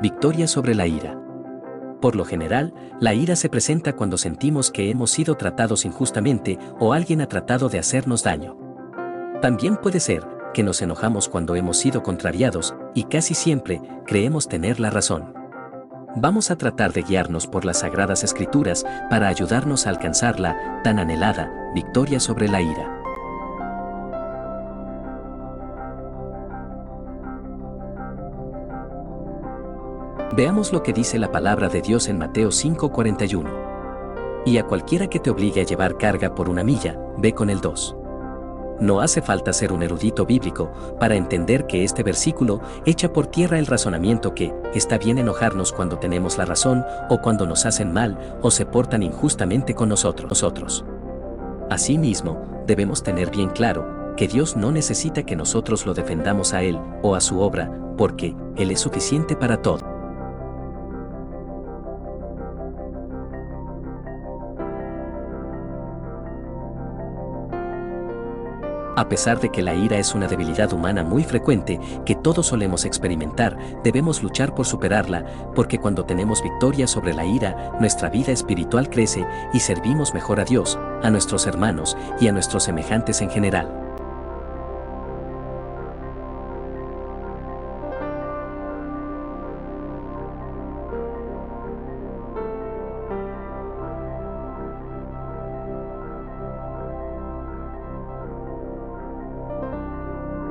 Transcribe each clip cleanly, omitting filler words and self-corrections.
Victoria sobre la ira. Por lo general, la ira se presenta cuando sentimos que hemos sido tratados injustamente o alguien ha tratado de hacernos daño. También puede ser que nos enojamos cuando hemos sido contrariados y casi siempre creemos tener la razón. Vamos a tratar de guiarnos por las Sagradas Escrituras para ayudarnos a alcanzar la tan anhelada victoria sobre la ira. Veamos lo que dice la palabra de Dios en Mateo 5:41. Y a cualquiera que te obligue a llevar carga por 1 milla, ve con el 2. No hace falta ser un erudito bíblico para entender que este versículo echa por tierra el razonamiento que está bien enojarnos cuando tenemos la razón o cuando nos hacen mal o se portan injustamente con nosotros. Asimismo, debemos tener bien claro que Dios no necesita que nosotros lo defendamos a Él o a su obra, porque Él es suficiente para todo. A pesar de que la ira es una debilidad humana muy frecuente que todos solemos experimentar, debemos luchar por superarla, porque cuando tenemos victoria sobre la ira, nuestra vida espiritual crece y servimos mejor a Dios, a nuestros hermanos y a nuestros semejantes en general.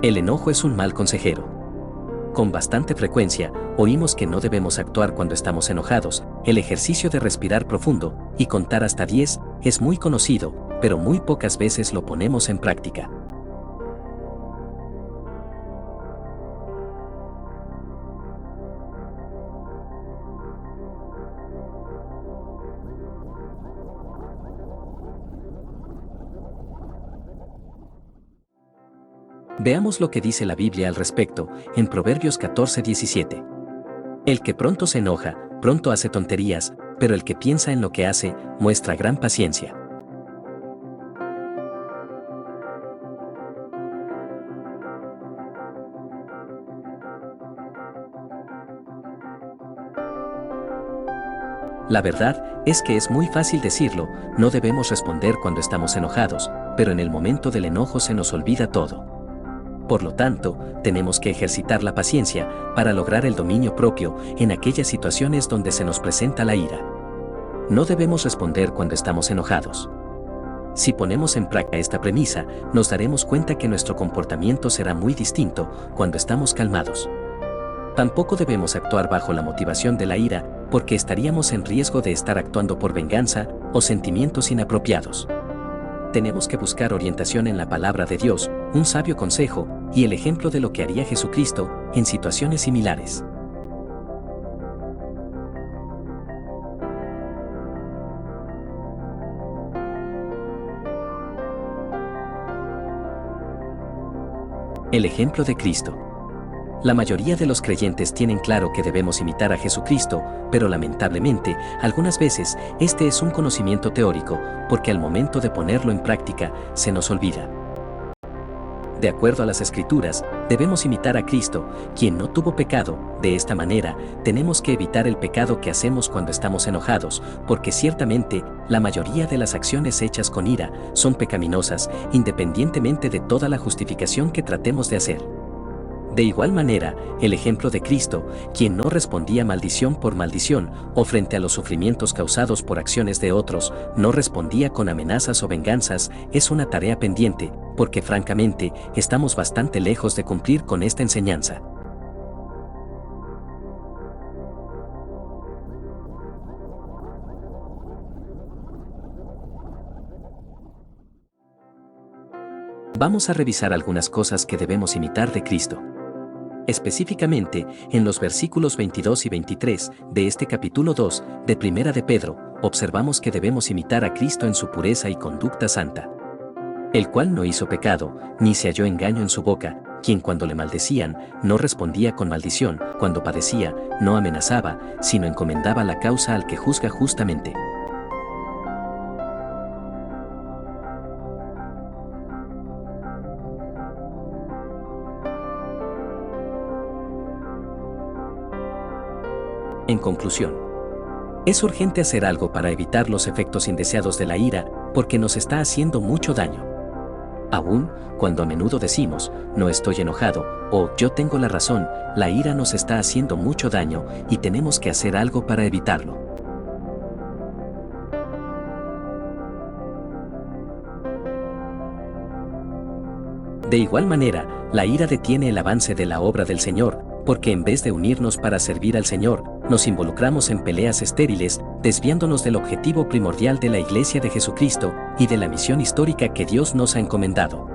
El enojo es un mal consejero. Con bastante frecuencia, oímos que no debemos actuar cuando estamos enojados. El ejercicio de respirar profundo y contar hasta 10 es muy conocido, pero muy pocas veces lo ponemos en práctica. Veamos lo que dice la Biblia al respecto, en Proverbios 14:17. El que pronto se enoja, pronto hace tonterías, pero el que piensa en lo que hace, muestra gran paciencia. La verdad es que es muy fácil decirlo, no debemos responder cuando estamos enojados, pero en el momento del enojo se nos olvida todo. Por lo tanto, tenemos que ejercitar la paciencia para lograr el dominio propio en aquellas situaciones donde se nos presenta la ira. No debemos responder cuando estamos enojados. Si ponemos en práctica esta premisa, nos daremos cuenta que nuestro comportamiento será muy distinto cuando estamos calmados. Tampoco debemos actuar bajo la motivación de la ira, porque estaríamos en riesgo de estar actuando por venganza o sentimientos inapropiados. Tenemos que buscar orientación en la palabra de Dios, un sabio consejo y el ejemplo de lo que haría Jesucristo en situaciones similares. El ejemplo de Cristo. La mayoría de los creyentes tienen claro que debemos imitar a Jesucristo, pero lamentablemente, algunas veces, este es un conocimiento teórico, porque al momento de ponerlo en práctica, se nos olvida. De acuerdo a las Escrituras, debemos imitar a Cristo, quien no tuvo pecado. De esta manera, tenemos que evitar el pecado que hacemos cuando estamos enojados, porque ciertamente, la mayoría de las acciones hechas con ira son pecaminosas, independientemente de toda la justificación que tratemos de hacer. De igual manera, el ejemplo de Cristo, quien no respondía maldición por maldición, o frente a los sufrimientos causados por acciones de otros, no respondía con amenazas o venganzas, es una tarea pendiente, porque francamente, estamos bastante lejos de cumplir con esta enseñanza. Vamos a revisar algunas cosas que debemos imitar de Cristo. Específicamente, en los versículos 22 y 23 de este capítulo 2 de Primera de Pedro, observamos que debemos imitar a Cristo en su pureza y conducta santa. El cual no hizo pecado, ni se halló engaño en su boca, quien cuando le maldecían, no respondía con maldición, cuando padecía, no amenazaba, sino encomendaba la causa al que juzga justamente. En conclusión, es urgente hacer algo para evitar los efectos indeseados de la ira, porque nos está haciendo mucho daño. Aún cuando a menudo decimos, no estoy enojado, o yo tengo la razón, la ira nos está haciendo mucho daño y tenemos que hacer algo para evitarlo. De igual manera, la ira detiene el avance de la obra del Señor, porque en vez de unirnos para servir al Señor, nos involucramos en peleas estériles, desviándonos del objetivo primordial de la Iglesia de Jesucristo y de la misión histórica que Dios nos ha encomendado.